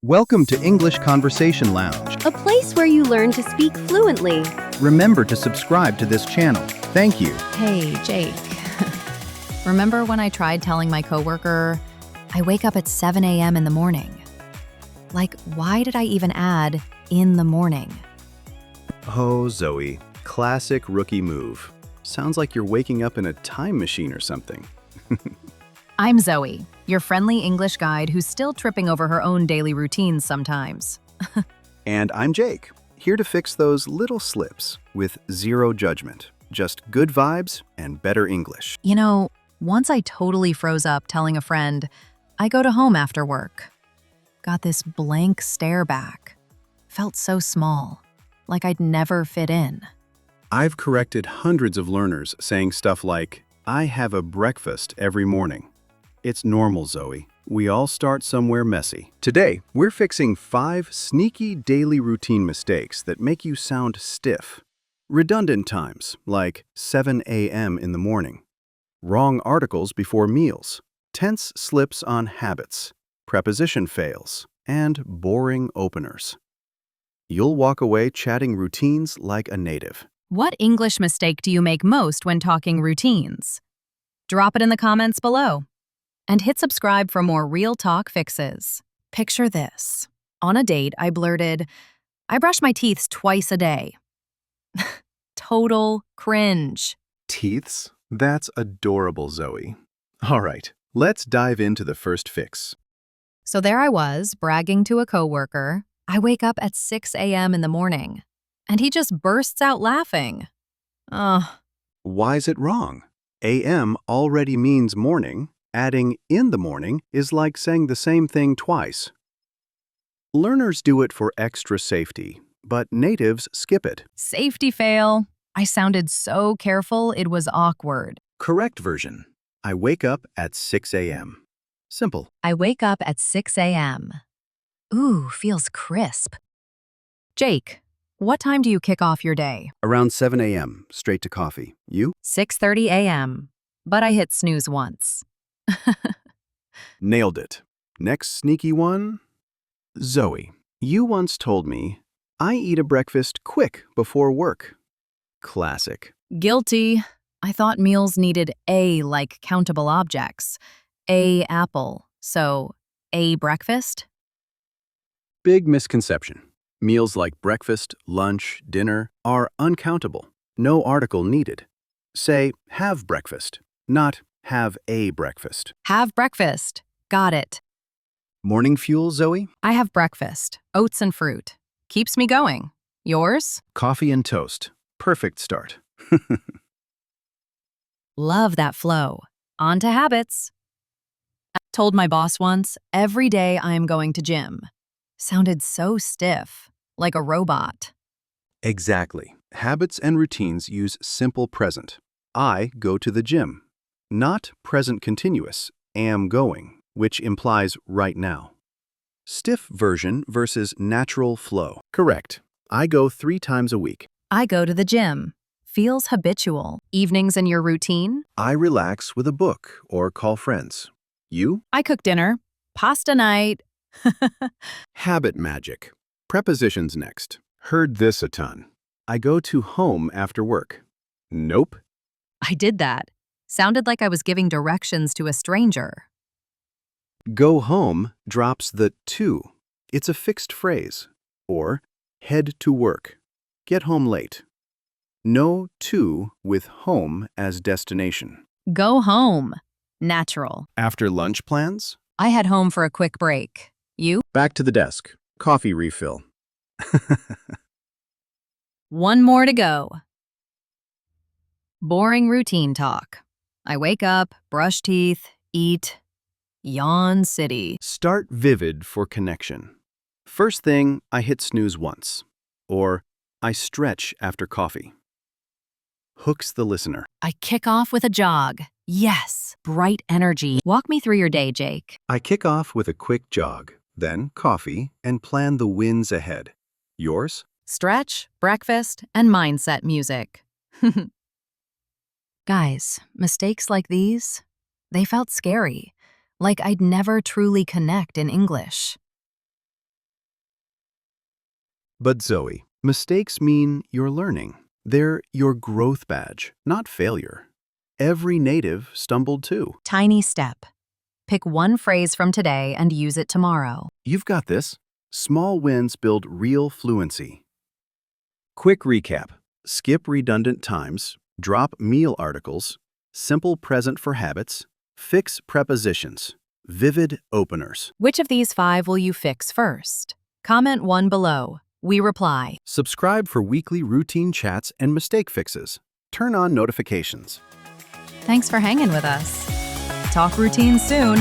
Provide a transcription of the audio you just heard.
Welcome to English Conversation Lounge. A place where you learn to speak fluently. Remember to subscribe to this channel. Thank you. Hey, Jake. Remember when I tried telling my coworker, I wake up at 7 a.m. in the morning? Like, why did I even add in the morning? Oh, Zoe. Classic rookie move. Sounds like you're waking up in a time machine or something. I'm Zoe, your friendly English guide who's still tripping over her own daily routines sometimes. And I'm Jake, here to fix those little slips with zero judgment. Just good vibes and better English. You know, once I totally froze up telling a friend, I go to home after work. Got this blank stare back. Felt so small, like I'd never fit in. I've corrected hundreds of learners saying stuff like, I have a breakfast every morning. It's normal, Zoe. We all start somewhere messy. Today, we're fixing 5 sneaky daily routine mistakes that make you sound stiff. Redundant times, like 7 a.m. in the morning. Wrong articles before meals. Tense slips on habits. Preposition fails. And boring openers. You'll walk away chatting routines like a native. What English mistake do you make most when talking routines? Drop it in the comments below. And hit subscribe for more real talk fixes. Picture this. On a date, I blurted, I brush my teeth twice a day. Total cringe. Teeths? That's adorable, Zoe. All right, let's dive into the first fix. So there I was, bragging to a coworker. I wake up at 6 a.m. in the morning. And he just bursts out laughing. Ugh. Why is it wrong? AM already means morning. Adding in the morning is like saying the same thing twice. Learners do it for extra safety, but natives skip it. Safety fail. I sounded so careful it was awkward. Correct version. I wake up at 6 a.m. Simple. I wake up at 6 a.m. Ooh, feels crisp. Jake, what time do you kick off your day? Around 7 a.m., straight to coffee. You? 6:30 a.m., but I hit snooze once. Nailed it. Next sneaky one. Zoe, you once told me, I eat a breakfast quick before work. Classic. Guilty. I thought meals needed A like countable objects. A apple. So, A breakfast? Big misconception. Meals like breakfast, lunch, dinner are uncountable. No article needed. Say, have breakfast, not have a breakfast. Have breakfast. Got it. Morning fuel, Zoe? I have breakfast. Oats and fruit. Keeps me going. Yours? Coffee and toast. Perfect start. Love that flow. On to habits. I told my boss once, every day I am going to gym. Sounded so stiff, like a robot. Exactly. Habits and routines use simple present. I go to the gym. Not present continuous, am going, which implies right now. Stiff version versus natural flow. Correct. I go 3 times a week. I go to the gym. Feels habitual. Evenings in your routine? I relax with a book or call friends. You? I cook dinner. Pasta night. Habit magic. Prepositions next. Heard this a ton. I go to home after work. Nope. I did that. Sounded like I was giving directions to a stranger. Go home drops the to. It's a fixed phrase. Or head to work. Get home late. No to with home as destination. Go home. Natural. After lunch plans? I head home for a quick break. You? Back to the desk. Coffee refill. One more to go. Boring routine talk. I wake up, brush teeth, eat, yawn city. Start vivid for connection. First thing, I hit snooze once. Or I stretch after coffee. Hooks the listener. I kick off with a jog. Yes, bright energy. Walk me through your day, Jake. I kick off with a quick jog, then coffee, and plan the wins ahead. Yours? Stretch, breakfast, and mindset music. Guys, mistakes like these, they felt scary, like I'd never truly connect in English. But Zoe, mistakes mean you're learning. They're your growth badge, not failure. Every native stumbled too. Tiny step. Pick one phrase from today and use it tomorrow. You've got this. Small wins build real fluency. Quick recap. Skip redundant times, drop meal articles, simple present for habits, fix prepositions, vivid openers. Which of these 5 will you fix first? Comment 1 below. We reply. Subscribe for weekly routine chats and mistake fixes. Turn on notifications. Thanks for hanging with us. Talk routine soon.